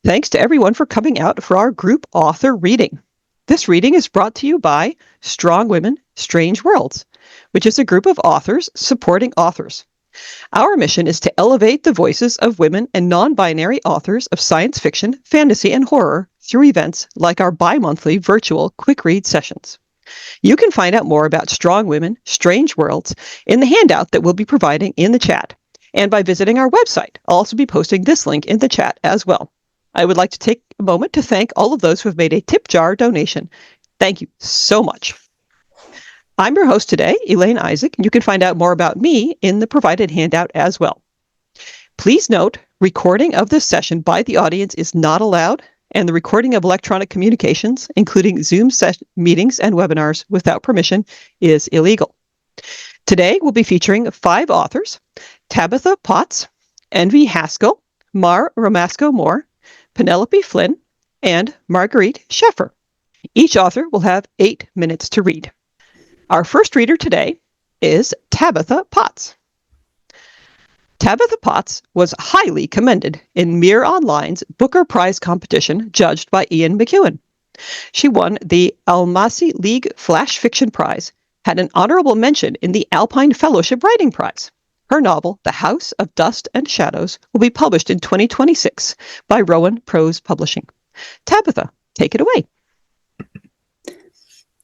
Thanks to everyone for coming out for our group author reading. This reading is brought to you by Strong Women, Strange Worlds, which is a group of authors supporting authors. Our mission is to elevate the voices of women and non-binary authors of science fiction, fantasy, and horror through events like our bi-monthly virtual quick read sessions. You can find out more about Strong Women, Strange Worlds in the handout that we'll be providing in the chat, and by visiting our website. I'll also be posting this link in the chat as well. I would like to take a moment to thank all of those who have made a tip jar donation. Thank you so much. I'm your host today, Elaine Isaak, and you can find out more about me in the provided handout as well. Please note, recording of this session by the audience is not allowed, and the recording of electronic communications, including Zoom meetings and webinars without permission, is illegal. Today, we'll be featuring 5 authors: Tabitha Potts, Envy Haskell, Romasco-Moore, Penelope Flynn, and Marguerite Sheffer. Each author will have 8 minutes to read. Our first reader today is Tabitha Potts. Tabitha Potts was highly commended in Mirror Online's Booker Prize competition judged by Ian McEwan. She won the Almasi League Flash Fiction Prize, had an honorable mention in the Alpine Fellowship Writing Prize. Her novel, The House of Dust and Shadows, will be published in 2026 by Rowan Prose Publishing. Tabitha, take it away.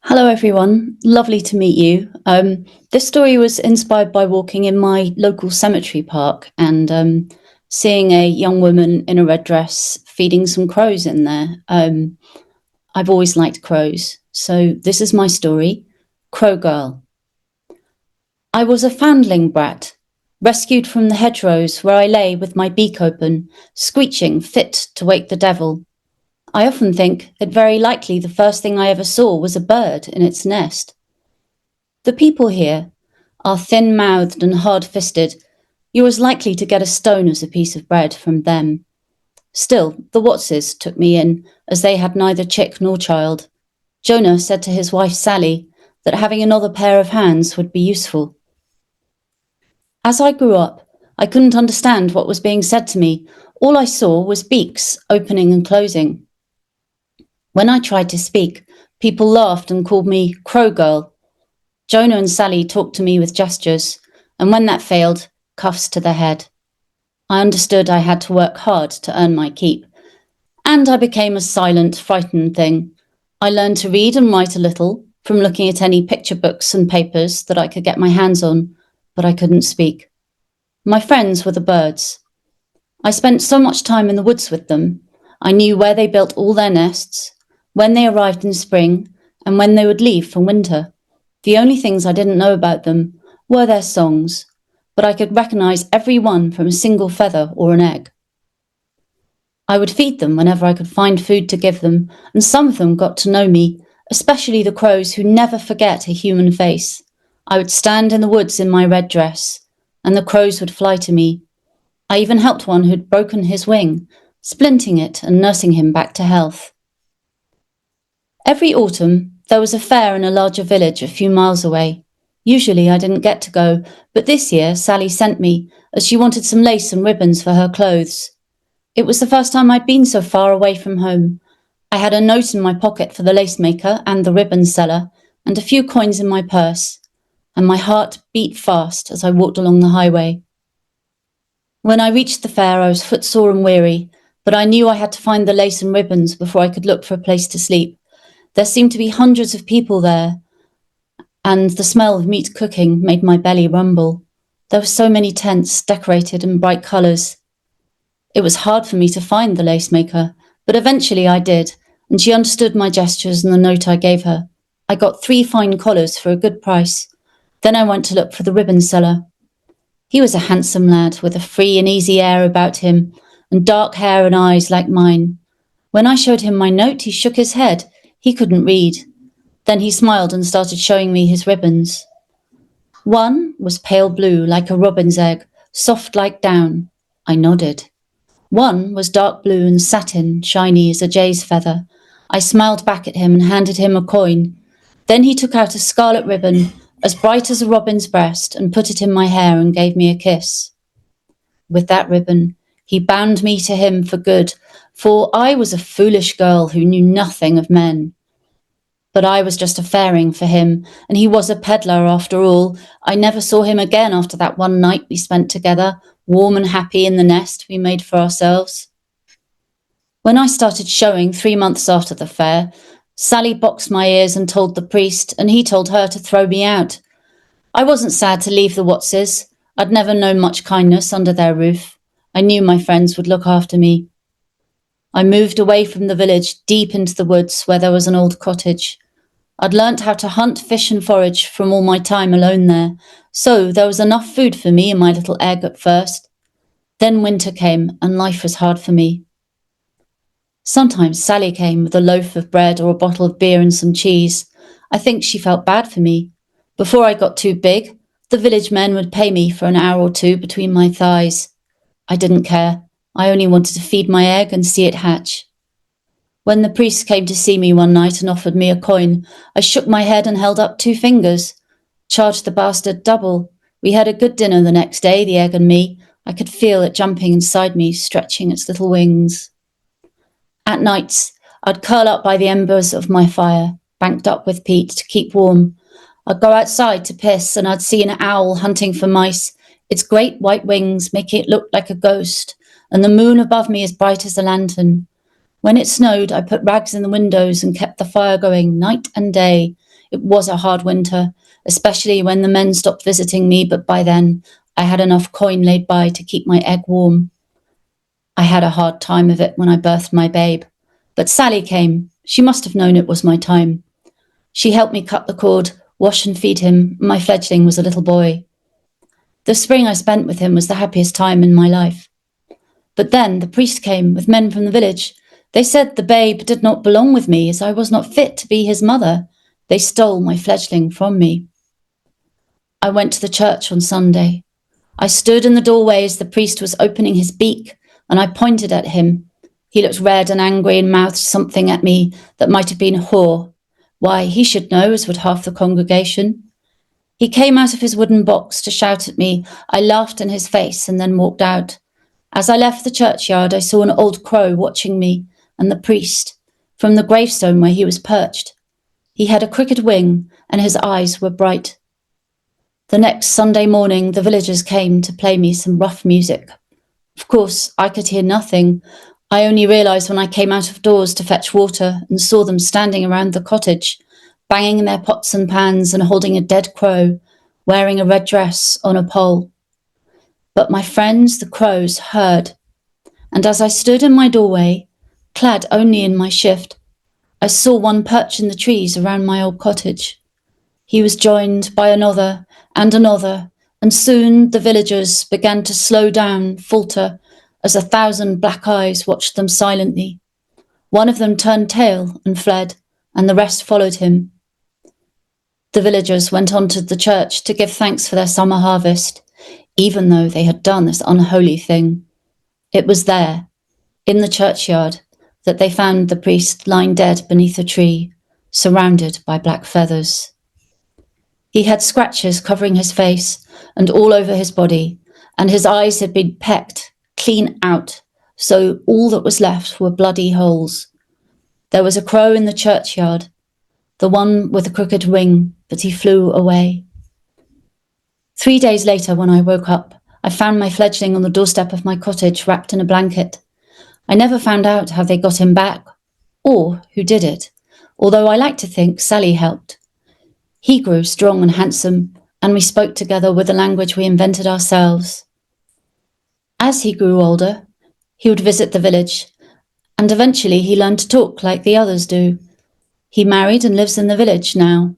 Hello, everyone. Lovely to meet you. This story was inspired by walking in my local cemetery park and seeing a young woman in a red dress feeding some crows in there. I've always liked crows, so this is my story, Crow Girl. I was a foundling brat, rescued from the hedgerows where I lay with my beak open, screeching fit to wake the devil. I often think it very likely the first thing I ever saw was a bird in its nest. The people here are thin-mouthed and hard-fisted. You're as likely to get a stone as a piece of bread from them. Still, the Wattses took me in, as they had neither chick nor child. Jonah said to his wife Sally that having another pair of hands would be useful. As I grew up, I couldn't understand what was being said to me. All I saw was beaks opening and closing. When I tried to speak, people laughed and called me Crow Girl. Jonah and Sally talked to me with gestures, and when that failed, cuffs to the head. I understood I had to work hard to earn my keep, and I became a silent, frightened thing. I learned to read and write a little from looking at any picture books and papers that I could get my hands on, but I couldn't speak. My friends were the birds. I spent so much time in the woods with them. I knew where they built all their nests, when they arrived in spring, and when they would leave for winter. The only things I didn't know about them were their songs, but I could recognize every one from a single feather or an egg. I would feed them whenever I could find food to give them, and some of them got to know me, especially the crows who never forget a human face. I would stand in the woods in my red dress, and the crows would fly to me. I even helped one who'd broken his wing, splinting it and nursing him back to health. Every autumn, there was a fair in a larger village a few miles away. Usually I didn't get to go, but this year Sally sent me, as she wanted some lace and ribbons for her clothes. It was the first time I'd been so far away from home. I had a note in my pocket for the lace maker and the ribbon seller, and a few coins in my purse, and my heart beat fast as I walked along the highway. When I reached the fair, I was footsore and weary, but I knew I had to find the lace and ribbons before I could look for a place to sleep. There seemed to be hundreds of people there, and the smell of meat cooking made my belly rumble. There were so many tents decorated in bright colours. It was hard for me to find the lace maker, but eventually I did, and she understood my gestures and the note I gave her. I got 3 fine collars for a good price. Then I went to look for the ribbon seller. He was a handsome lad with a free and easy air about him, and dark hair and eyes like mine. When I showed him my note, he shook his head. He couldn't read. Then he smiled and started showing me his ribbons. One was pale blue like a robin's egg, soft like down. I nodded. One was dark blue and satin, shiny as a jay's feather. I smiled back at him and handed him a coin. Then he took out a scarlet ribbon, as bright as a robin's breast, and put it in my hair and gave me a kiss. With that ribbon, He bound me to him for good, for I was a foolish girl who knew nothing of men. But I was just a fairing for him, and he was a peddler after all. I never saw him again after that one night we spent together, warm and happy in the nest we made for ourselves. When I started showing 3 months after the fair, Sally boxed my ears and told the priest, and he told her to throw me out. I wasn't sad to leave the Wattses. I'd never known much kindness under their roof. I knew my friends would look after me. I moved away from the village, deep into the woods where there was an old cottage. I'd learnt how to hunt, fish and forage from all my time alone there, so there was enough food for me and my little egg at first. Then winter came and life was hard for me. Sometimes Sally came with a loaf of bread or a bottle of beer and some cheese. I think she felt bad for me. Before I got too big, the village men would pay me for an hour or two between my thighs. I didn't care. I only wanted to feed my egg and see it hatch. When the priest came to see me one night and offered me a coin, I shook my head and held up 2 fingers. Charged the bastard double. We had a good dinner the next day, the egg and me. I could feel it jumping inside me, stretching its little wings. At nights, I'd curl up by the embers of my fire, banked up with peat to keep warm. I'd go outside to piss and I'd see an owl hunting for mice, its great white wings making it look like a ghost, and the moon above me as bright as a lantern. When it snowed, I put rags in the windows and kept the fire going night and day. It was a hard winter, especially when the men stopped visiting me, but by then I had enough coin laid by to keep my egg warm. I had a hard time of it when I birthed my babe. But Sally came. She must have known it was my time. She helped me cut the cord, wash and feed him. My fledgling was a little boy. The spring I spent with him was the happiest time in my life. But then the priest came with men from the village. They said the babe did not belong with me, as I was not fit to be his mother. They stole my fledgling from me. I went to the church on Sunday. I stood in the doorway as the priest was opening his beak, and I pointed at him. He looked red and angry and mouthed something at me that might have been whore. Why, he should know, as would half the congregation. He came out of his wooden box to shout at me. I laughed in his face and then walked out. As I left the churchyard, I saw an old crow watching me and the priest from the gravestone where he was perched. He had a crooked wing and his eyes were bright. The next Sunday morning, the villagers came to play me some rough music. Of course, I could hear nothing. I only realised when I came out of doors to fetch water and saw them standing around the cottage, banging their pots and pans and holding a dead crow, wearing a red dress on a pole. But my friends, the crows, heard, and as I stood in my doorway, clad only in my shift, I saw one perch in the trees around my old cottage. He was joined by another, and soon the villagers began to slow down, falter, as 1,000 black eyes watched them silently. One of them turned tail and fled, and the rest followed him. The villagers went on to the church to give thanks for their summer harvest, even though they had done this unholy thing. It was there, in the churchyard, that they found the priest lying dead beneath a tree, surrounded by black feathers. He had scratches covering his face and all over his body, and his eyes had been pecked clean out, so all that was left were bloody holes. There was a crow in the churchyard, the one with the crooked wing, but he flew away. 3 days later, when I woke up, I found my fledgling on the doorstep of my cottage, wrapped in a blanket. I never found out how they got him back, or who did it, although I like to think Sally helped. He grew strong and handsome, and we spoke together with a language we invented ourselves. As he grew older, he would visit the village, and eventually he learned to talk like the others do. He married and lives in the village now,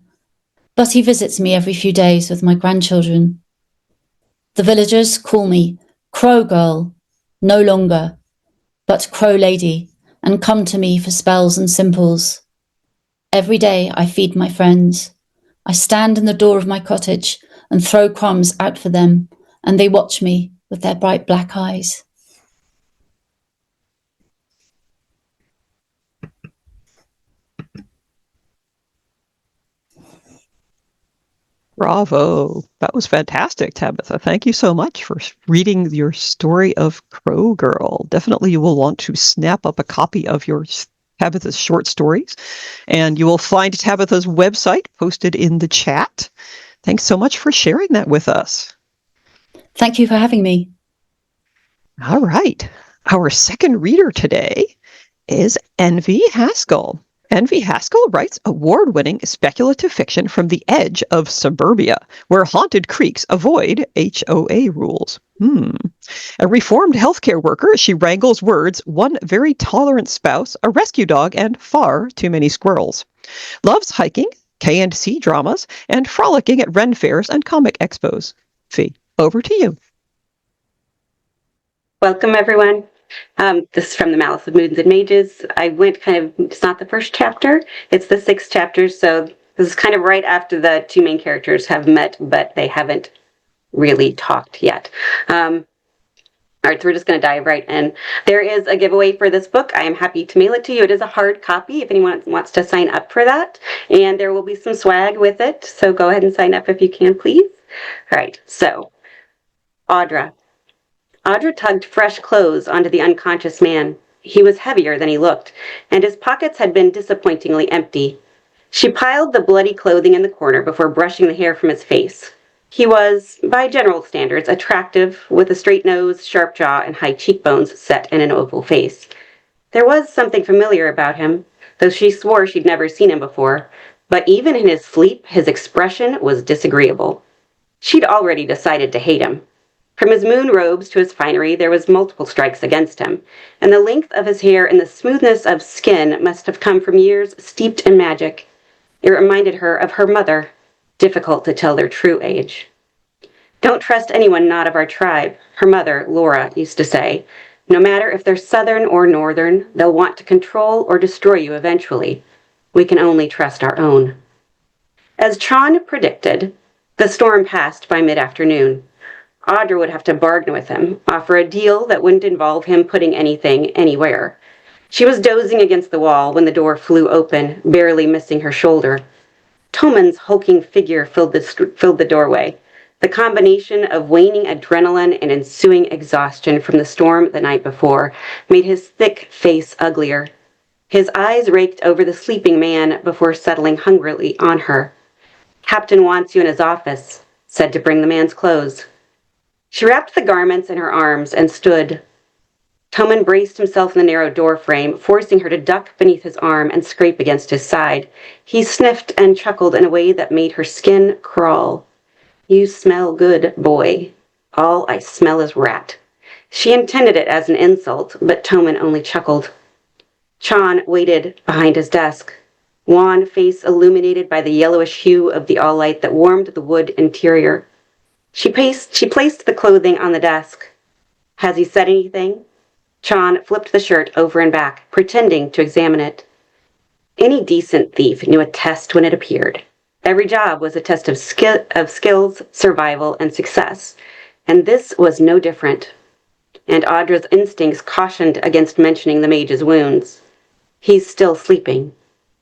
but he visits me every few days with my grandchildren. The villagers call me Crow Girl, no longer, but Crow Lady, and come to me for spells and simples. Every day I feed my friends. I stand in the door of my cottage and throw crumbs out for them, and they watch me with their bright black eyes. Bravo. That was fantastic, Tabitha. Thank you so much for reading your story of Crow Girl. Definitely you will want to snap up a copy of your Tabitha's short stories, and you will find Tabitha's website posted in the chat. Thanks so much for sharing that with us. Thank you for having me. All right. Our second reader today is Envy Haskell. Envy Haskell writes award-winning speculative fiction from the edge of suburbia, where haunted creeks avoid HOA rules. A reformed healthcare worker, she wrangles words, one very tolerant spouse, a rescue dog, and far too many squirrels. Loves hiking, K&C dramas, and frolicking at Ren fairs and comic expos. Fee, over to you. Welcome, everyone. This is from the Malice of Moons and Mages. I went it's not the first chapter, it's the 6th chapter, so this is kind of right after the two main characters have met, but they haven't really talked yet. All right, so we're just going to dive right in. There is a giveaway for this book. I am happy to mail it to you. It is a hard copy if anyone wants to sign up for that, and there will be some swag with it, so go ahead and sign up if you can, please. All right, so Audra tugged fresh clothes onto the unconscious man. He was heavier than he looked, and his pockets had been disappointingly empty. She piled the bloody clothing in the corner before brushing the hair from his face. He was, by general standards, attractive, with a straight nose, sharp jaw, and high cheekbones set in an oval face. There was something familiar about him, though she swore she'd never seen him before, but even in his sleep, his expression was disagreeable. She'd already decided to hate him. From his moon robes to his finery, there was multiple strikes against him, and the length of his hair and the smoothness of skin must have come from years steeped in magic. It reminded her of her mother, difficult to tell their true age. "Don't trust anyone not of our tribe," her mother, Laura, used to say. "No matter if they're southern or northern, they'll want to control or destroy you eventually. We can only trust our own." As Chon predicted, the storm passed by mid-afternoon. Audra would have to bargain with him, offer a deal that wouldn't involve him putting anything anywhere. She was dozing against the wall when the door flew open, barely missing her shoulder. Toman's hulking figure filled the doorway. The combination of waning adrenaline and ensuing exhaustion from the storm the night before made his thick face uglier. His eyes raked over the sleeping man before settling hungrily on her. "Captain wants you in his office," said to bring the man's clothes. She wrapped the garments in her arms and stood. Toman braced himself in the narrow door frame, forcing her to duck beneath his arm and scrape against his side. He sniffed and chuckled in a way that made her skin crawl. "You smell good, boy. All I smell is rat." She intended it as an insult, but Toman only chuckled. Chon waited behind his desk, wan face illuminated by the yellowish hue of the all-light that warmed the wood interior. She placed the clothing on the desk. "Has he said anything?" Chon flipped the shirt over and back, pretending to examine it. Any decent thief knew a test when it appeared. Every job was a test of skills, survival, and success, and this was no different. And Audra's instincts cautioned against mentioning the mage's wounds. "He's still sleeping."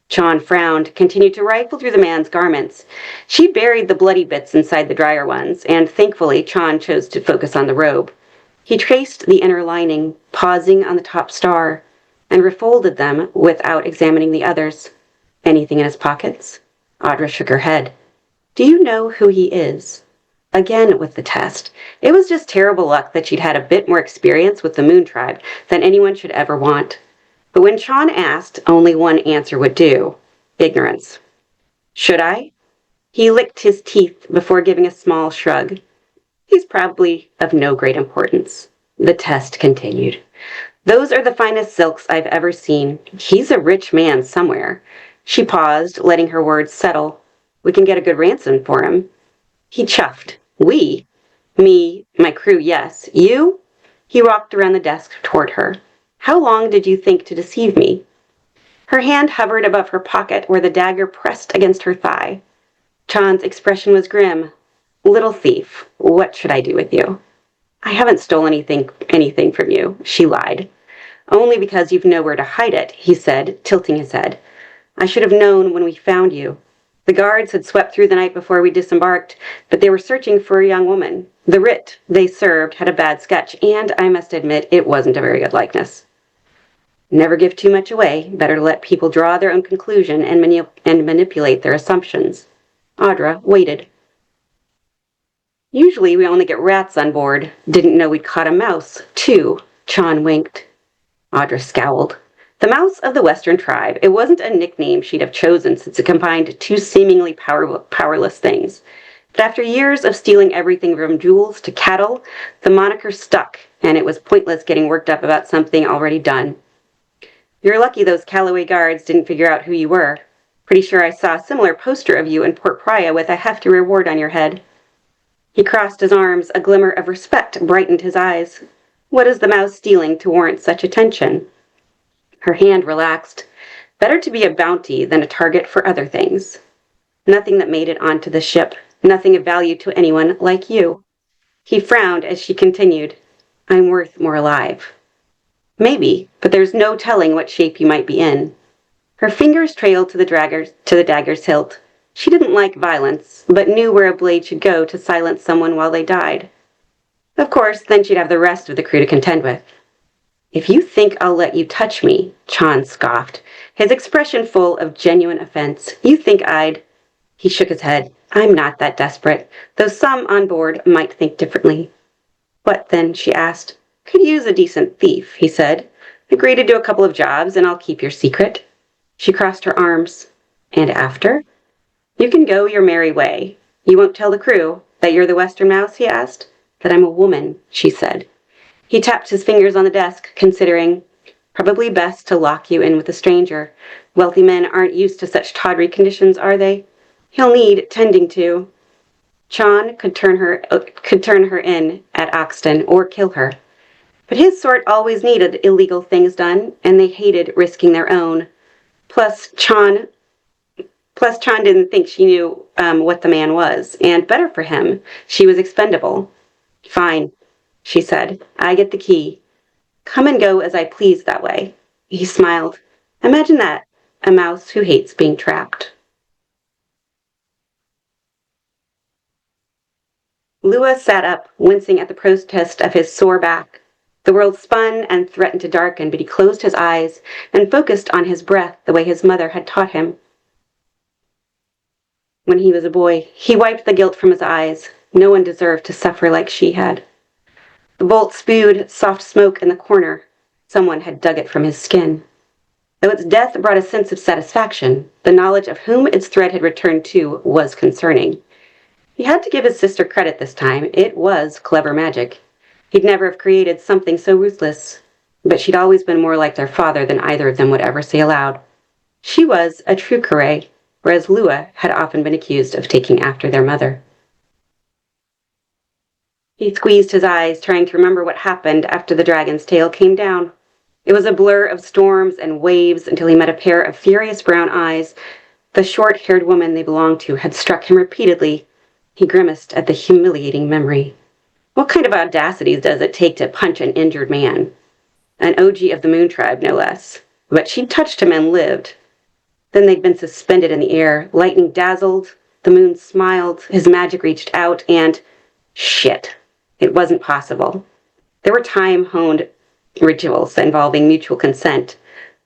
Chon frowned, continued to rifle through the man's garments. She buried the bloody bits inside the drier ones, and thankfully Chon chose to focus on the robe. He traced the inner lining, pausing on the top star, and refolded them without examining the others. "Anything in his pockets?" Audra shook her head. "Do you know who he is?" Again with the test. It was just terrible luck that she'd had a bit more experience with the Moon Tribe than anyone should ever want. But when Chon asked, only one answer would do: ignorance. "Should I?" He licked his teeth before giving a small shrug. "He's probably of no great importance." The test continued. "Those are the finest silks I've ever seen. He's a rich man somewhere." She paused, letting her words settle. "We can get a good ransom for him." He chuffed. "We?" "Me, my crew, yes. You?" He walked around the desk toward her. "How long did you think to deceive me?" Her hand hovered above her pocket where the dagger pressed against her thigh. Chon's expression was grim. "Little thief, what should I do with you?" "I haven't stolen anything from you," she lied. "Only because you've nowhere to hide it," he said, tilting his head. "I should have known when we found you. The guards had swept through the night before we disembarked, but they were searching for a young woman. The writ they served had a bad sketch, and I must admit it wasn't a very good likeness. Never give too much away. Better let people draw their own conclusion and manipulate their assumptions. Audra waited. Usually we only get rats on board. Didn't know we'd caught a mouse, too. Chon winked. Audra scowled. The mouse of the Western tribe. It wasn't a nickname she'd have chosen since it combined two seemingly powerless things. But after years of stealing everything from jewels to cattle, the moniker stuck, and it was pointless getting worked up about something already done. You're lucky those Callaway guards didn't figure out who you were. Pretty sure I saw a similar poster of you in Port Praya with a hefty reward on your head. He crossed his arms. A glimmer of respect brightened his eyes. What is the mouse stealing to warrant such attention? Her hand relaxed. Better to be a bounty than a target for other things. Nothing that made it onto the ship. Nothing of value to anyone like you. He frowned as she continued. I'm worth more alive. Maybe, but there's no telling what shape you might be in. Her fingers trailed to the dagger's hilt. She didn't like violence, but knew where a blade should go to silence someone while they died. Of course, then she'd have the rest of the crew to contend with. If you think I'll let you touch me, Chon scoffed, his expression full of genuine offense. You think I'd... He shook his head. I'm not that desperate, though some on board might think differently. What then, she asked. Could use a decent thief, he said. Agree to do a couple of jobs and I'll keep your secret. She crossed her arms. And after? You can go your merry way. You won't tell the crew that you're the Western Mouse, he asked. That I'm a woman, she said. He tapped his fingers on the desk, considering, probably best to lock you in with a stranger. Wealthy men aren't used to such tawdry conditions, are they? He'll need tending to. Chon could turn her in at Oxton or kill her. But his sort always needed illegal things done, and they hated risking their own. Plus, Chon didn't think she knew what the man was, and better for him, she was expendable. Fine, she said. I get the key. Come and go as I please that way. He smiled. Imagine that, a mouse who hates being trapped. Lua sat up, wincing at the protest of his sore back. The world spun and threatened to darken, but he closed his eyes and focused on his breath the way his mother had taught him. When he was a boy, he wiped the guilt from his eyes. No one deserved to suffer like she had. The bolt spewed soft smoke in the corner. Someone had dug it from his skin. Though its death brought a sense of satisfaction, the knowledge of whom its thread had returned to was concerning. He had to give his sister credit this time. It was clever magic. He'd never have created something so ruthless. But she'd always been more like their father than either of them would ever say aloud. She was a true Curie, whereas Lua had often been accused of taking after their mother. He squeezed his eyes, trying to remember what happened after the dragon's tail came down. It was a blur of storms and waves until he met a pair of furious brown eyes. The short-haired woman they belonged to had struck him repeatedly. He grimaced at the humiliating memory. What kind of audacities does it take to punch an injured man? An OG of the Moon Tribe, no less. But she'd touched him and lived. Then they'd been suspended in the air. Lightning dazzled. The moon smiled. His magic reached out and... Shit. It wasn't possible. There were time-honed rituals involving mutual consent.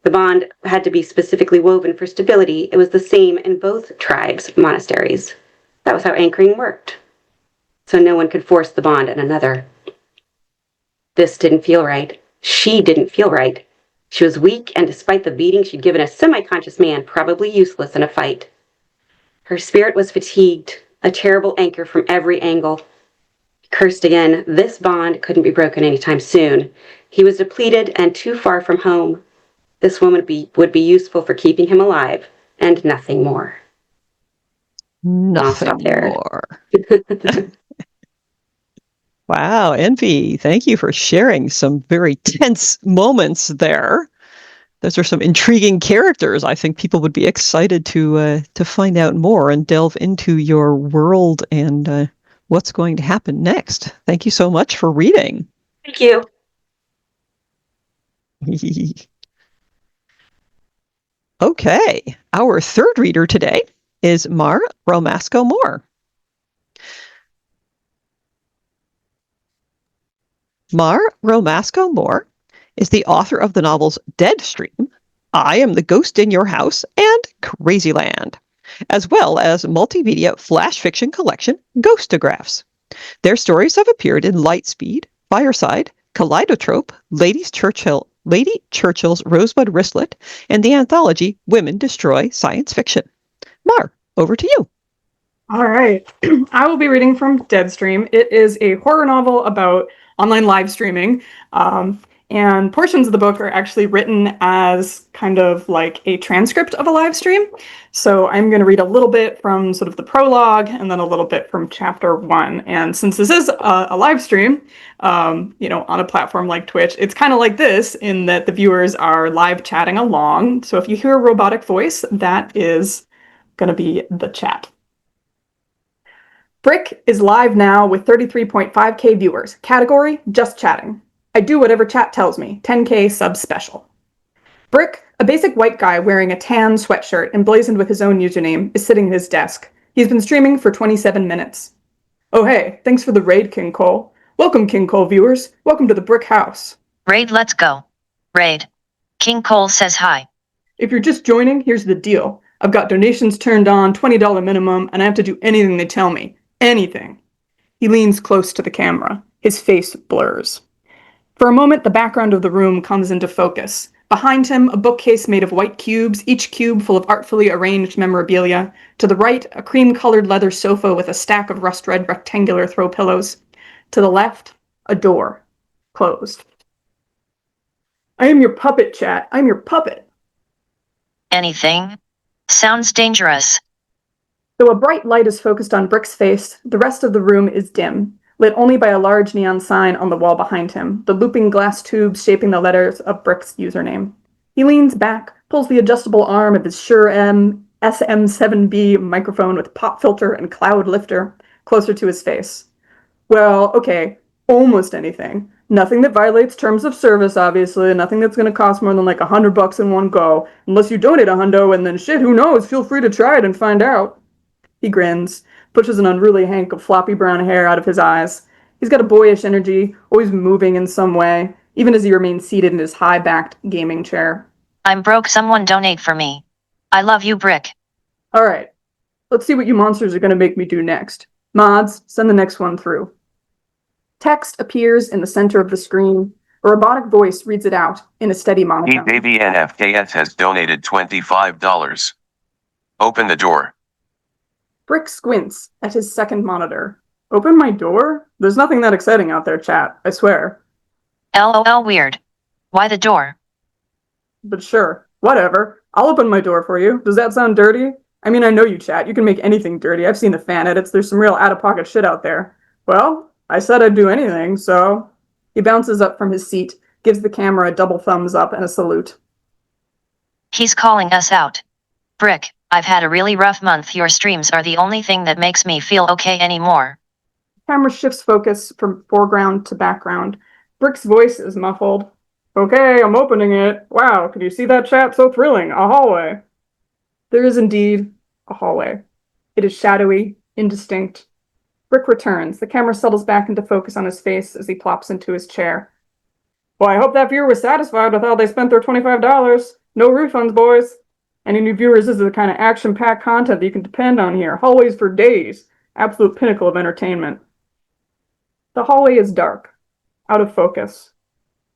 The bond had to be specifically woven for stability. It was the same in both tribes' monasteries. That was how anchoring worked. So no one could force the bond on another. This didn't feel right. She didn't feel right. She was weak, and despite the beating she'd given a semi-conscious man, probably useless in a fight. Her spirit was fatigued, a terrible anchor from every angle. He cursed again. This bond couldn't be broken anytime soon. He was depleted and too far from home. This woman would be useful for keeping him alive, and nothing more. Nothing I'll stop there. more. Wow, Envy, thank you for sharing some very tense moments there. Those are some intriguing characters. I think people would be excited to find out more and delve into your world and what's going to happen next. Thank you so much for reading. Thank you. Okay, our third reader today is Romasco-Moore. Romasco-Moore is the author of the novels Deadstream, I Am the Ghost in Your House, and Crazyland, as well as multimedia flash fiction collection Ghostographs. Their stories have appeared in Lightspeed, Fireside, Kaleidotrope, Lady Churchill's Rosebud Wristlet, and the anthology Women Destroy Science Fiction. Mar, over to you. All right. I will be reading from Deadstream. It is a horror novel about online live streaming. And portions of the book are actually written as kind of like a transcript of a live stream. So I'm going to read a little bit from sort of the prologue and then a little bit from chapter 1. And since this is a live stream, on a platform like Twitch, it's kind of like this in that the viewers are live chatting along. So if you hear a robotic voice, that is going to be the chat. Brick is live now with 33.5k viewers. Category, just chatting. I do whatever chat tells me. 10k sub special. Brick, a basic white guy wearing a tan sweatshirt emblazoned with his own username, is sitting at his desk. He's been streaming for 27 minutes. Oh hey, thanks for the raid, King Cole. Welcome, King Cole viewers. Welcome to the Brick House. Raid, let's go. Raid. King Cole says hi. If you're just joining, here's the deal. I've got donations turned on, $20 minimum, and I have to do anything they tell me. Anything. He leans close to the camera. His face blurs. For a moment, the background of the room comes into focus. Behind him, a bookcase made of white cubes, each cube full of artfully arranged memorabilia. To the right, a cream-colored leather sofa with a stack of rust-red rectangular throw pillows. To the left, a door. Closed. I am your puppet, chat. I'm your puppet. Anything? Sounds dangerous. Though a bright light is focused on Brick's face, the rest of the room is dim, lit only by a large neon sign on the wall behind him, the looping glass tubes shaping the letters of Brick's username. He leans back, pulls the adjustable arm of his Shure M SM7B microphone with pop filter and cloud lifter closer to his face. Well, okay, almost anything. Nothing that violates terms of service, obviously, nothing that's going to cost more than like $100 in one go, unless you donate $100 and then shit, who knows, feel free to try it and find out. He grins, pushes an unruly hank of floppy brown hair out of his eyes. He's got a boyish energy, always moving in some way, even as he remains seated in his high-backed gaming chair. I'm broke, someone donate for me. I love you, Brick. All right, let's see what you monsters are going to make me do next. Mods, send the next one through. Text appears in the center of the screen. A robotic voice reads it out in a steady monotone. Baby NFKS has donated $25. Open the door. Brick squints at his second monitor. Open my door? There's nothing that exciting out there, chat, I swear. LOL weird. Why the door? But sure, whatever. I'll open my door for you. Does that sound dirty? I mean, I know you, chat. You can make anything dirty. I've seen the fan edits. There's some real out-of-pocket shit out there. Well, I said I'd do anything, so... He bounces up from his seat, gives the camera a double thumbs up and a salute. He's calling us out. Brick, I've had a really rough month. Your streams are the only thing that makes me feel okay anymore. Camera shifts focus from foreground to background. Brick's voice is muffled. Okay, I'm opening it. Wow, could you see that, chat? So thrilling. A hallway. There is indeed a hallway. It is shadowy, indistinct. Brick returns. The camera settles back into focus on his face as he plops into his chair. Well, I hope that viewer was satisfied with how they spent their $25. No refunds, boys. Any new viewers, this is the kind of action-packed content that you can depend on here. Hallways for days. Absolute pinnacle of entertainment. The hallway is dark. Out of focus.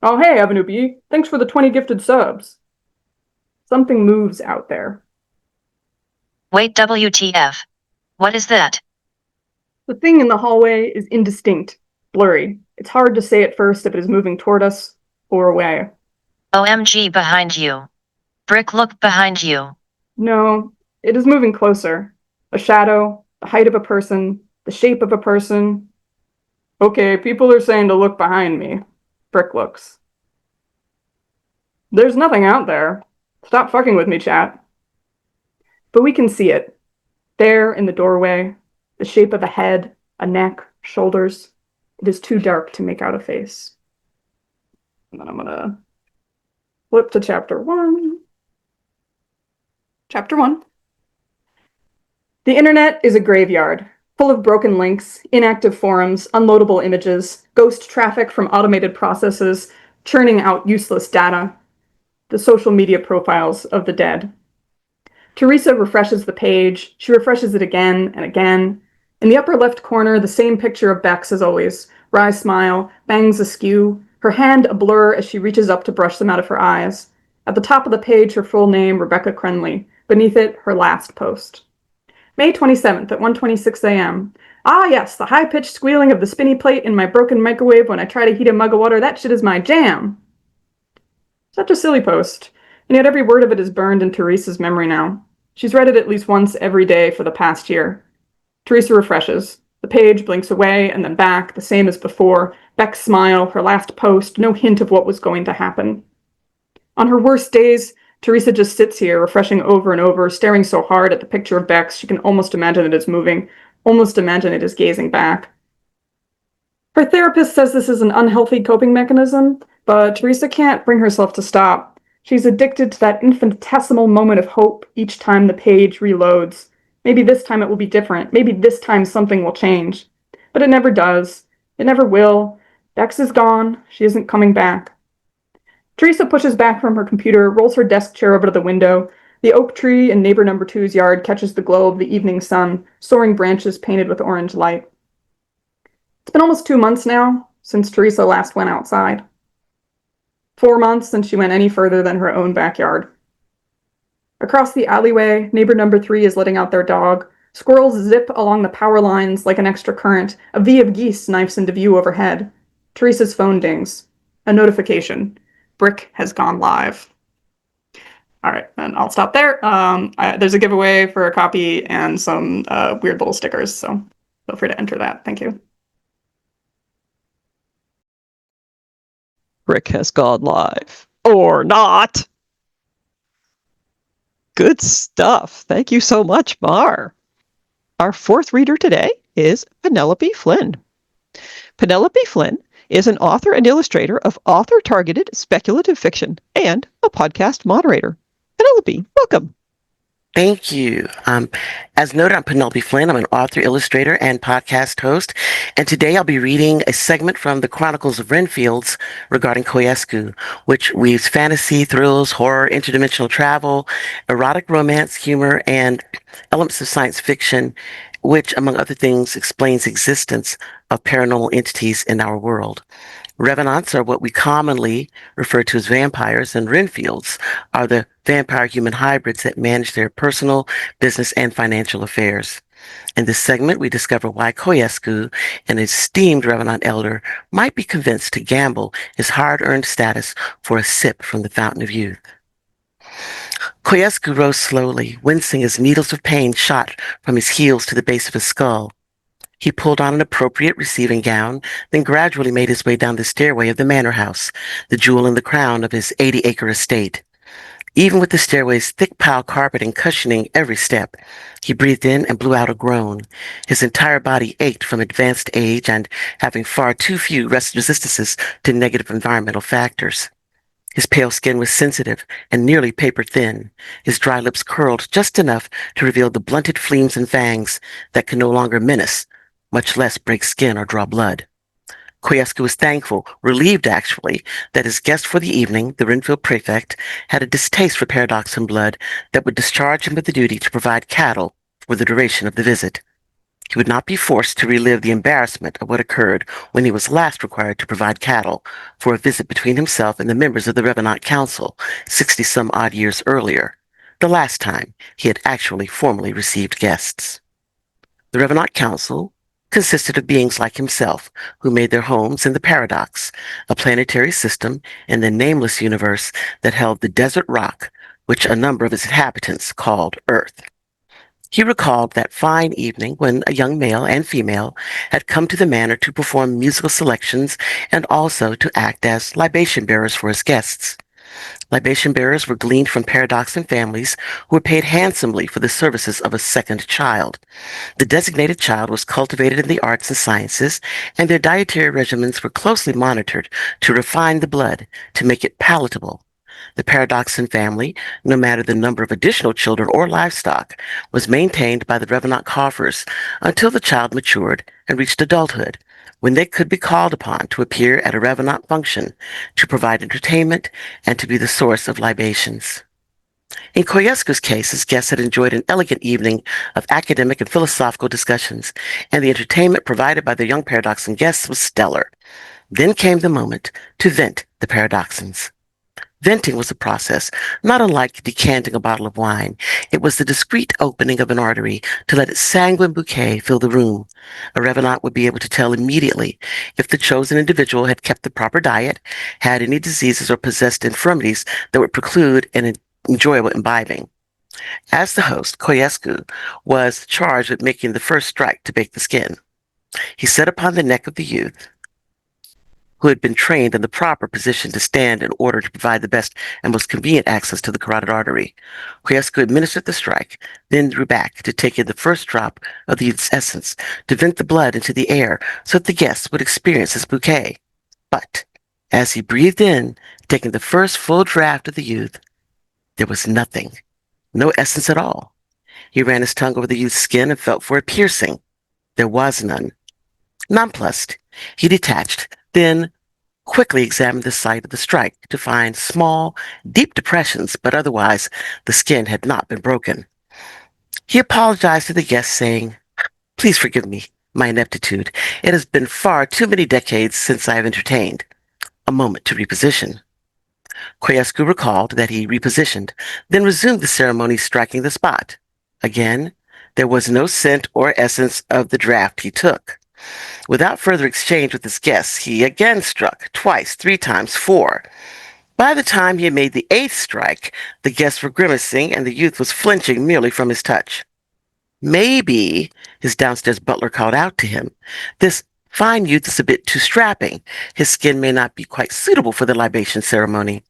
Oh, hey, Avenue B. Thanks for the 20 gifted subs. Something moves out there. Wait, WTF. What is that? The thing in the hallway is indistinct, blurry. It's hard to say at first if it is moving toward us or away. OMG behind you. Brick, look behind you. No, it is moving closer. A shadow, the height of a person, the shape of a person. Okay, people are saying to look behind me. Brick looks. There's nothing out there. Stop fucking with me, chat. But we can see it. There in the doorway, the shape of a head, a neck, shoulders. It is too dark to make out a face. And then I'm gonna flip to chapter 1. Chapter 1. The internet is a graveyard, full of broken links, inactive forums, unloadable images, ghost traffic from automated processes, churning out useless data, the social media profiles of the dead. Teresa refreshes the page. She refreshes it again and again. In the upper left corner, the same picture of Bex as always. Wry smile, bangs askew, her hand a blur as she reaches up to brush them out of her eyes. At the top of the page, her full name, Rebecca Crenley. Beneath it, her last post. May 27th at 1:26 a.m. Ah, yes, the high-pitched squealing of the spinny plate in my broken microwave when I try to heat a mug of water, that shit is my jam. Such a silly post, and yet every word of it is burned in Teresa's memory now. She's read it at least once every day for the past year. Teresa refreshes. The page blinks away and then back, the same as before. Beck's smile, her last post, no hint of what was going to happen. On her worst days, Teresa just sits here, refreshing over and over, staring so hard at the picture of Bex she can almost imagine it is moving, almost imagine it is gazing back. Her therapist says this is an unhealthy coping mechanism, but Teresa can't bring herself to stop. She's addicted to that infinitesimal moment of hope each time the page reloads. Maybe this time it will be different. Maybe this time something will change. But it never does. It never will. Bex is gone. She isn't coming back. Teresa pushes back from her computer, rolls her desk chair over to the window. The oak tree in neighbor number 2's yard catches the glow of the evening sun, soaring branches painted with orange light. It's been almost 2 months now since Teresa last went outside. 4 months since she went any further than her own backyard. Across the alleyway, neighbor number 3 is letting out their dog. Squirrels zip along the power lines like an extra current. A V of geese knifes into view overhead. Teresa's phone dings. A notification. Brick has gone live. All right, and I'll stop there. There's a giveaway for a copy and some weird little stickers, so feel free to enter that. Thank you. Brick has gone live. Or not. Good stuff. Thank you so much, Mar. Our fourth reader today is Penelope Flynn. Penelope Flynn is an author and illustrator of author-targeted speculative fiction and a podcast moderator. Penelope, welcome. Thank you. As noted, I'm Penelope Flynn. I'm an author, illustrator, and podcast host. And today I'll be reading a segment from the Chronicles of Renfields regarding Koyescu, which weaves fantasy, thrills, horror, interdimensional travel, erotic romance, humor, and elements of science fiction, which, among other things, explains existence of paranormal entities in our world. Revenants are what we commonly refer to as vampires, and Renfields are the vampire-human hybrids that manage their personal, business, and financial affairs. In this segment, we discover why Koyescu, an esteemed Revenant elder, might be convinced to gamble his hard-earned status for a sip from the fountain of youth. Koyescu rose slowly, wincing as needles of pain shot from his heels to the base of his skull. He pulled on an appropriate receiving gown, then gradually made his way down the stairway of the manor house, the jewel in the crown of his 80-acre estate. Even with the stairway's thick pile carpeting cushioning every step, he breathed in and blew out a groan. His entire body ached from advanced age and having far too few resistances to negative environmental factors. His pale skin was sensitive and nearly paper-thin. His dry lips curled just enough to reveal the blunted fleams and fangs that could no longer menace, much less break skin or draw blood. Koyescu was thankful, relieved actually, that his guest for the evening, the Renfield prefect, had a distaste for paradox and blood that would discharge him with the duty to provide cattle for the duration of the visit. He would not be forced to relive the embarrassment of what occurred when he was last required to provide cattle for a visit between himself and the members of the Revenant Council 60-some-odd years earlier, the last time he had actually formally received guests. The Revenant Council consisted of beings like himself who made their homes in the Paradox, a planetary system in the nameless universe that held the desert rock, which a number of its inhabitants called Earth. He recalled that fine evening when a young male and female had come to the manor to perform musical selections and also to act as libation bearers for his guests. Libation bearers were gleaned from paradoxan families who were paid handsomely for the services of a second child. The designated child was cultivated in the arts and sciences, and their dietary regimens were closely monitored to refine the blood to make it palatable. The Paradoxon family, no matter the number of additional children or livestock, was maintained by the Revenant coffers until the child matured and reached adulthood, when they could be called upon to appear at a Revenant function, to provide entertainment, and to be the source of libations. In Koyescu's case, his guests had enjoyed an elegant evening of academic and philosophical discussions, and the entertainment provided by the young Paradoxon guests was stellar. Then came the moment to vent the Paradoxons. Venting was a process not unlike decanting a bottle of wine. It was the discreet opening of an artery to let its sanguine bouquet fill the room. A Revenant would be able to tell immediately if the chosen individual had kept the proper diet, had any diseases or possessed infirmities that would preclude an enjoyable imbibing. As the host, Koyescu was charged with making the first strike to bake the skin. He sat upon the neck of the youth, who had been trained in the proper position to stand in order to provide the best and most convenient access to the carotid artery. Koyescu administered the strike, then drew back to take in the first drop of the youth's essence, to vent the blood into the air so that the guests would experience his bouquet. But as he breathed in, taking the first full draft of the youth, there was nothing, no essence at all. He ran his tongue over the youth's skin and felt for a piercing. There was none. Nonplussed, he detached, then quickly examined the site of the strike to find small, deep depressions, but otherwise the skin had not been broken. He apologized to the guests, saying, "Please forgive me, my ineptitude. It has been far too many decades since I have entertained." A moment to reposition. Koyescu recalled that he repositioned, then resumed the ceremony, striking the spot. Again, there was no scent or essence of the draft he took. Without further exchange with his guests, he again struck, twice, 3 times, 4. By the time he had made the 8th strike, the guests were grimacing and the youth was flinching merely from his touch. Maybe, his downstairs butler called out to him, "This fine youth is a bit too strapping. His skin may not be quite suitable for the libation ceremony."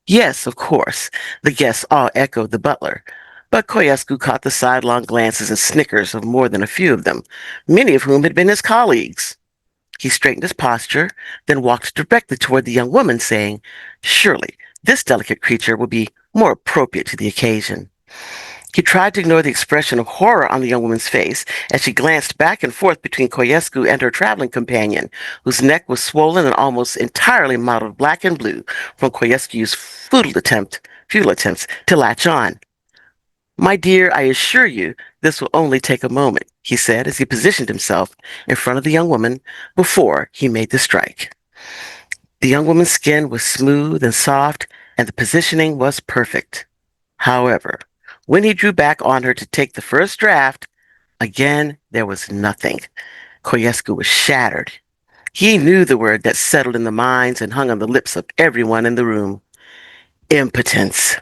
Yes, of course, the guests all echoed the butler. But Koyescu caught the sidelong glances and snickers of more than a few of them, many of whom had been his colleagues. He straightened his posture, then walked directly toward the young woman, saying, "Surely this delicate creature will be more appropriate to the occasion." He tried to ignore the expression of horror on the young woman's face as she glanced back and forth between Koyescu and her traveling companion, whose neck was swollen and almost entirely mottled black and blue from Koyescu's futile attempts to latch on. "My dear, I assure you this will only take a moment," he said as he positioned himself in front of the young woman before he made the strike. The young woman's skin was smooth and soft, and the positioning was perfect. However, when he drew back on her to take the first draft, again there was nothing. Koyescu was shattered. He knew the word that settled in the minds and hung on the lips of everyone in the room: impotence.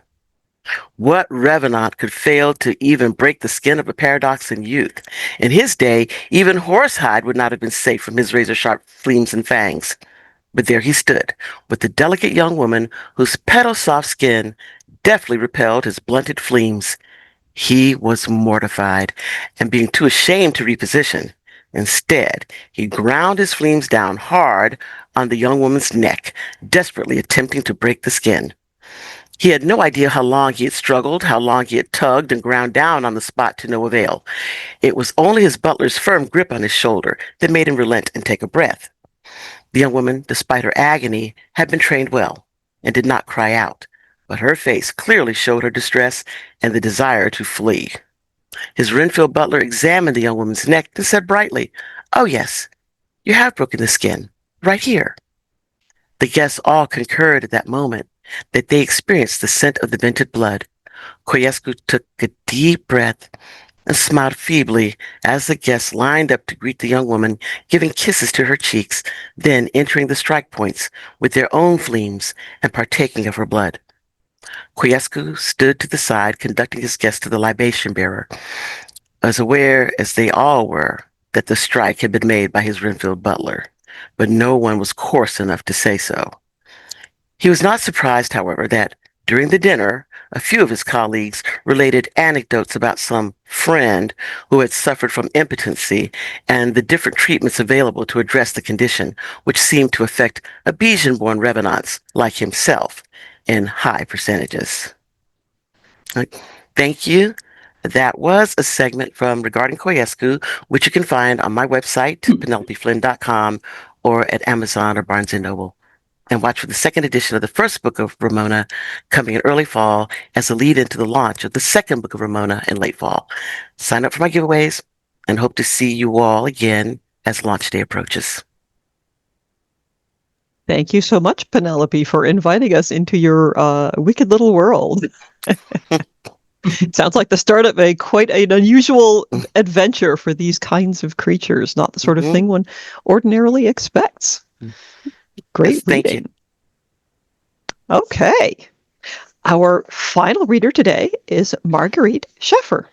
What Revenant could fail to even break the skin of a Paradoxon youth? In his day, even horsehide would not have been safe from his razor-sharp fleams and fangs. But there he stood, with the delicate young woman whose petal-soft skin deftly repelled his blunted fleams. He was mortified, and being too ashamed to reposition. Instead, he ground his fleams down hard on the young woman's neck, desperately attempting to break the skin. He had no idea how long he had struggled, how long he had tugged and ground down on the spot to no avail. It was only his butler's firm grip on his shoulder that made him relent and take a breath. The young woman, despite her agony, had been trained well and did not cry out, but her face clearly showed her distress and the desire to flee. His Renfield butler examined the young woman's neck and said brightly, "Oh yes, you have broken the skin, right here." The guests all concurred at that moment that they experienced the scent of the vented blood. Koyescu took a deep breath and smiled feebly as the guests lined up to greet the young woman, giving kisses to her cheeks, then entering the strike points with their own fleams and partaking of her blood. Koyescu stood to the side, conducting his guests to the libation bearer, as aware as they all were that the strike had been made by his Renfield butler, but no one was coarse enough to say so. He was not surprised, however, that during the dinner, a few of his colleagues related anecdotes about some friend who had suffered from impotency and the different treatments available to address the condition, which seemed to affect Abesian-born Revenants like himself. in high percentages. Thank you. That was a segment from Regarding Koyescu, which you can find on my website, penelopeflynn.com, or at Amazon or Barnes & Noble. And watch for the second edition of the first book of Ramona coming in early fall as a lead into the launch of the second book of Ramona in late fall. Sign up for my giveaways and hope to see you all again as launch day approaches. Thank you so much, Penelope, for inviting us into your wicked little world. It sounds like the start of quite an unusual adventure for these kinds of creatures, not the sort of thing one ordinarily expects. Great Yes, thank reading. Okay. Our final reader today is Marguerite Sheffer.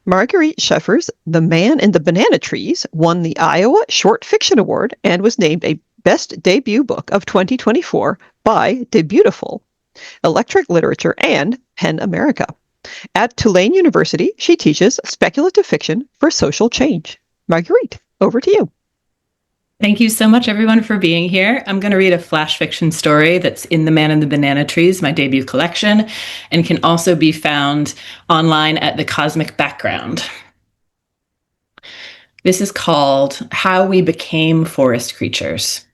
Marguerite Sheffer's The Man in the Banana Trees won the Iowa Short Fiction Award and was named a Best Debut Book of 2024 by Debutiful, Electric Literature, and PEN America. At Tulane University, she teaches speculative fiction for social change. Marguerite, over to you. Thank you so much, everyone, for being here. I'm going to read a flash fiction story that's in The Man in the Banana Trees, my debut collection, and can also be found online at The Cosmic Background. This is called How We Became Forest Creatures.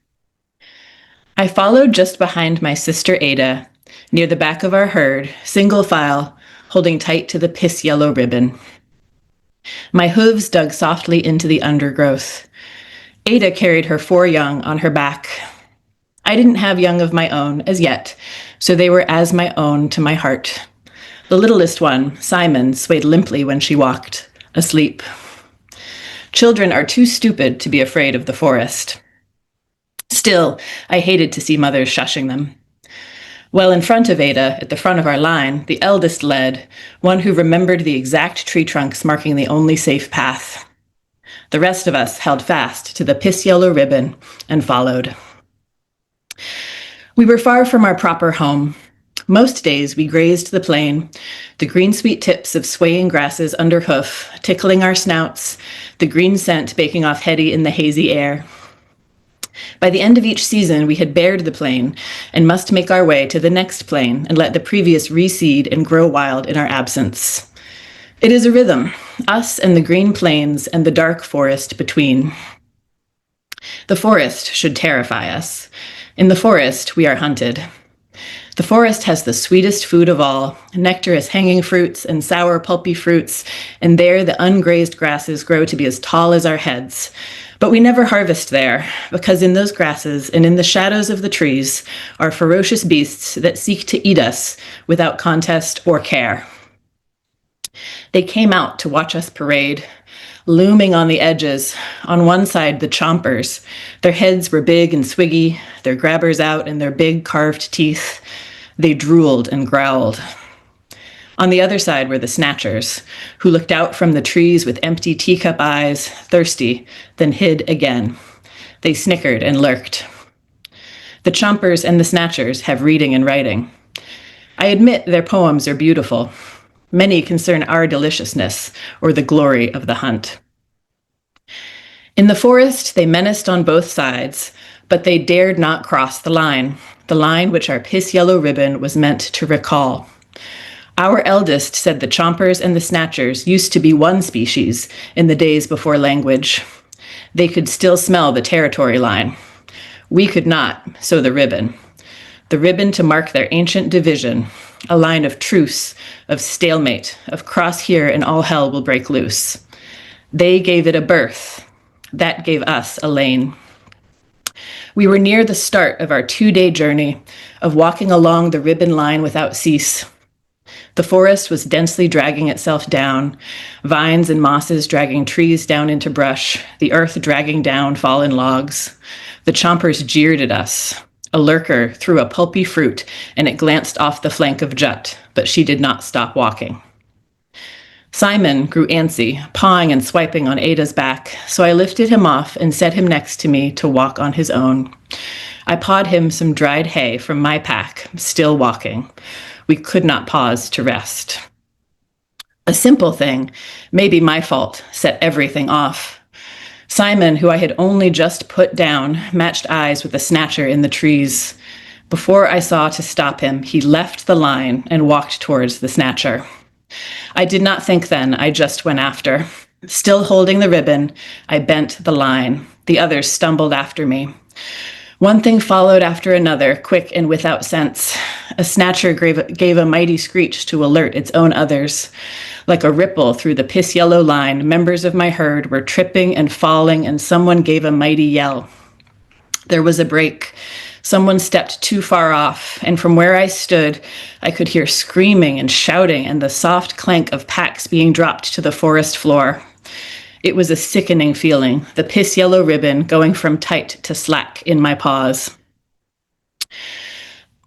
I followed just behind my sister Ada, near the back of our herd, single file, holding tight to the piss yellow ribbon. My hooves dug softly into the undergrowth. Ada carried her 4 young on her back. I didn't have young of my own as yet, so they were as my own to my heart. The littlest one, Simon, swayed limply when she walked, asleep. Children are too stupid to be afraid of the forest. Still, I hated to see mothers shushing them. Well in front of Ada, at the front of our line, the eldest led, one who remembered the exact tree trunks marking the only safe path. The rest of us held fast to the piss-yellow ribbon and followed. We were far from our proper home. Most days we grazed the plain, the green sweet tips of swaying grasses under hoof, tickling our snouts, the green scent baking off heady in the hazy air. By the end of each season, we had bared the plain and must make our way to the next plain and let the previous reseed and grow wild in our absence. It is a rhythm, us and the green plains and the dark forest between. The forest should terrify us. In the forest, we are hunted. The forest has the sweetest food of all, nectarous hanging fruits and sour pulpy fruits, and there the ungrazed grasses grow to be as tall as our heads. But we never harvest there, because in those grasses and in the shadows of the trees are ferocious beasts that seek to eat us without contest or care. They came out to watch us parade, looming on the edges. On one side, the chompers. Their heads were big and swiggy, their grabbers out and their big carved teeth. They drooled and growled. On the other side were the snatchers, who looked out from the trees with empty teacup eyes, thirsty, then hid again. They snickered and lurked. The chompers and the snatchers have reading and writing. I admit their poems are beautiful. Many concern our deliciousness or the glory of the hunt. In the forest, they menaced on both sides, but they dared not cross the line which our piss-yellow ribbon was meant to recall. Our eldest said the chompers and the snatchers used to be one species in the days before language. They could still smell the territory line. We could not, so the ribbon to mark their ancient division, a line of truce, of stalemate, of cross here and all hell will break loose. They gave it a birth. That gave us a lane. We were near the start of our 2-day journey of walking along the ribbon line without cease. The forest was densely dragging itself down, vines and mosses dragging trees down into brush, the earth dragging down fallen logs. The chompers jeered at us. A lurker threw a pulpy fruit, and it glanced off the flank of Jut, but she did not stop walking. Simon grew antsy, pawing and swiping on Ada's back, so I lifted him off and set him next to me to walk on his own. I pawed him some dried hay from my pack, still walking. We could not pause to rest. A simple thing, maybe my fault, set everything off. Simon, who I had only just put down, matched eyes with a snatcher in the trees. Before I saw to stop him, he left the line and walked towards the snatcher. I did not think then, I just went after. Still holding the ribbon, I bent the line. The others stumbled after me. One thing followed after another, quick and without sense. A snatcher gave a mighty screech to alert its own others. Like a ripple through the piss-yellow line, members of my herd were tripping and falling, and someone gave a mighty yell. There was a break. Someone stepped too far off, and from where I stood, I could hear screaming and shouting and the soft clank of packs being dropped to the forest floor. It was a sickening feeling, the piss-yellow ribbon going from tight to slack in my paws.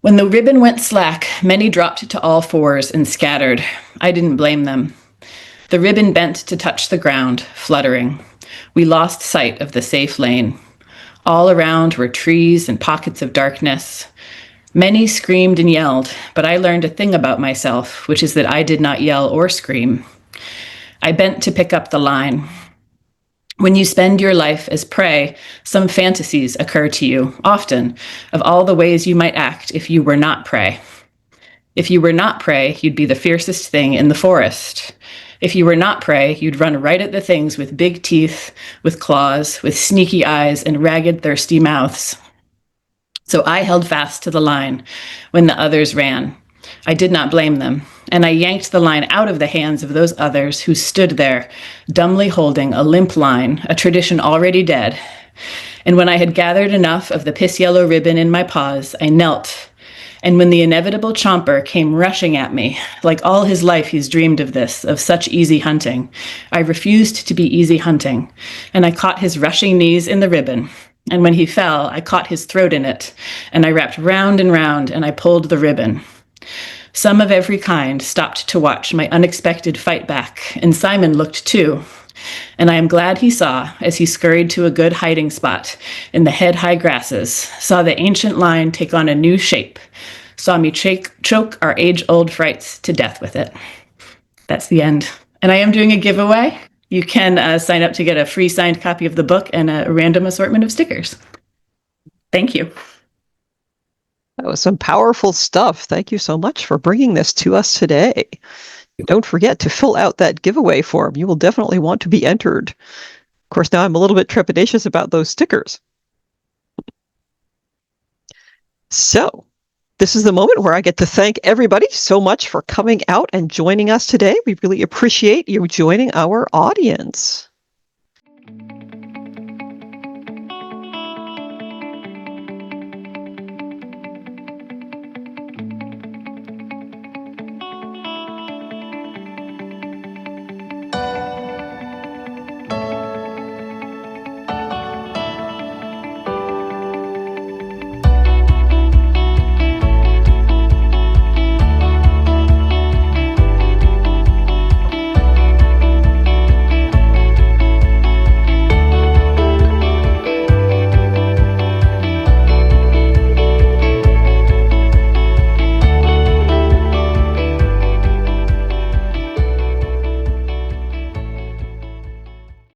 When the ribbon went slack, many dropped to all fours and scattered. I didn't blame them. The ribbon bent to touch the ground, fluttering. We lost sight of the safe lane. All around were trees and pockets of darkness. Many screamed and yelled, but I learned a thing about myself, which is that I did not yell or scream. I bent to pick up the line. When you spend your life as prey, some fantasies occur to you, often, of all the ways you might act if you were not prey. If you were not prey, you'd be the fiercest thing in the forest. If you were not prey, you'd run right at the things with big teeth, with claws, with sneaky eyes, and ragged, thirsty mouths. So I held fast to the line when the others ran. I did not blame them, and I yanked the line out of the hands of those others who stood there, dumbly holding a limp line, a tradition already dead. And when I had gathered enough of the piss-yellow ribbon in my paws, I knelt. And when the inevitable chomper came rushing at me, like all his life he's dreamed of this, of such easy hunting, I refused to be easy hunting, and I caught his rushing knees in the ribbon. And when he fell, I caught his throat in it, and I wrapped round and round, and I pulled the ribbon. Some of every kind stopped to watch my unexpected fight back, and Simon looked too. And I am glad he saw, as he scurried to a good hiding spot in the head-high grasses, saw the ancient line take on a new shape, saw me choke our age-old frights to death with it. That's the end. And I am doing a giveaway. You can sign up to get a free signed copy of the book and a random assortment of stickers. Thank you. That was some powerful stuff. Thank you so much for bringing this to us today. Don't forget to fill out that giveaway form. You will definitely want to be entered. Of course, now I'm a little bit trepidatious about those stickers. So, this is the moment where I get to thank everybody so much for coming out and joining us today. We really appreciate you joining our audience.